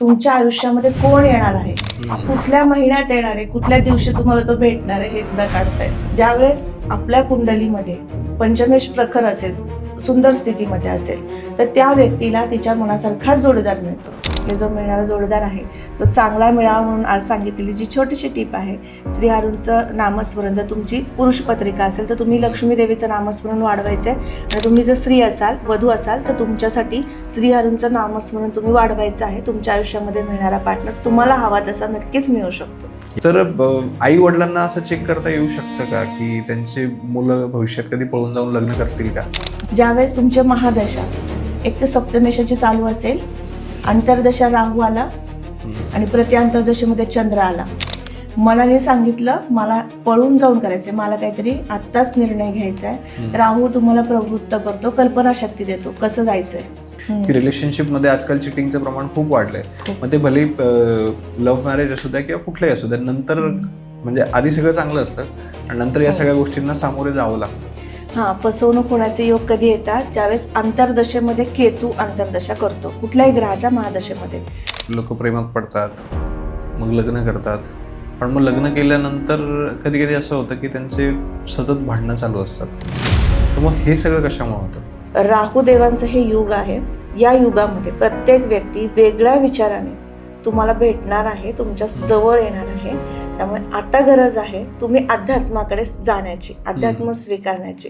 तुमच्या आयुष्यामध्ये कोण येणार आहे, कुठल्या महिन्यात येणार आहे, कुठल्या दिवशी तुम्हाला तो भेटणार आहे हे सुद्धा काढतायत. ज्यावेळेस आपल्या कुंडलीमध्ये पंचमेश प्रखर असेल, सुंदर स्थितीमध्ये असेल, तर त्या व्यक्तीला तिच्या मनासारखाच जोडीदार मिळतो. हे जो मिळणारा जोडीदार आहे तो चांगला मिळावा म्हणून आज सांगितलेली जी छोटीशी टीप आहे, श्री हरींचं नामस्मरण. जर तुमची पुरुष पत्रिका असेल तर तुम्ही लक्ष्मी देवीचं नामस्मरण वाढवायचं आहे, आणि तुम्ही जर स्त्री असाल, वधू असाल, तर तुमच्यासाठी श्री हरींचं नामस्मरण तुम्ही वाढवायचं आहे. तुमच्या आयुष्यामध्ये मिळणारा पार्टनर तुम्हाला हवा तसा नक्कीच मिळू शकतो. तर आई वडिलांना असं चेक करता येऊ शकतं का की त्यांचे मुलं भविष्यात कधी पळून जाऊन लग्न करतील का? ज्यावेळेस तुमची महादशा एक तर सप्तमेशाची चालू असेल, अंतर्दशा राहू आला आणि प्रत्यांतरदशेमध्ये चंद्र आला, मनाने सांगितलं मला पळून जाऊन करायचंय, मला काहीतरी आत्ताच निर्णय घ्यायचा आहे, राहू तुम्हाला प्रवृत्त करतो, कल्पनाशक्ती देतो कसं जायचंय. की रिलेशनशिपमध्ये आजकाल चिटिंगचं प्रमाण खूप वाढलंय. मग ते भले लव्ह मॅरेज असू द्या किंवा कुठलंही असू द्या, नंतर म्हणजे आधी सगळं चांगलं असतं आणि नंतर या सगळ्या गोष्टींना सामोरे जावं लागतं. हां, फसवणूक होण्याचे योग कधी येतात? ज्यावेळेस अंतर्दशेमध्ये केतू अंतर्दशा करतो, कुठल्याही ग्रहाच्या महादशेमध्ये. लोक प्रेमात पडतात, मग लग्न करतात, पण मग लग्न केल्यानंतर कधी कधी असं होतं की त्यांचे सतत भांडणं चालू असतात. तर मग हे सगळं कशामुळे होतं? राहू देवांचं हे युग आहे. या युगामध्ये प्रत्येक व्यक्ती वेगळ्या विचाराने तुम्हाला भेटणार आहे, तुमच्या जवळ येणार आहे. त्यामुळे आता गरज आहे तुम्ही अध्यात्माकडे जाण्याची, अध्यात्म स्वीकारण्याची.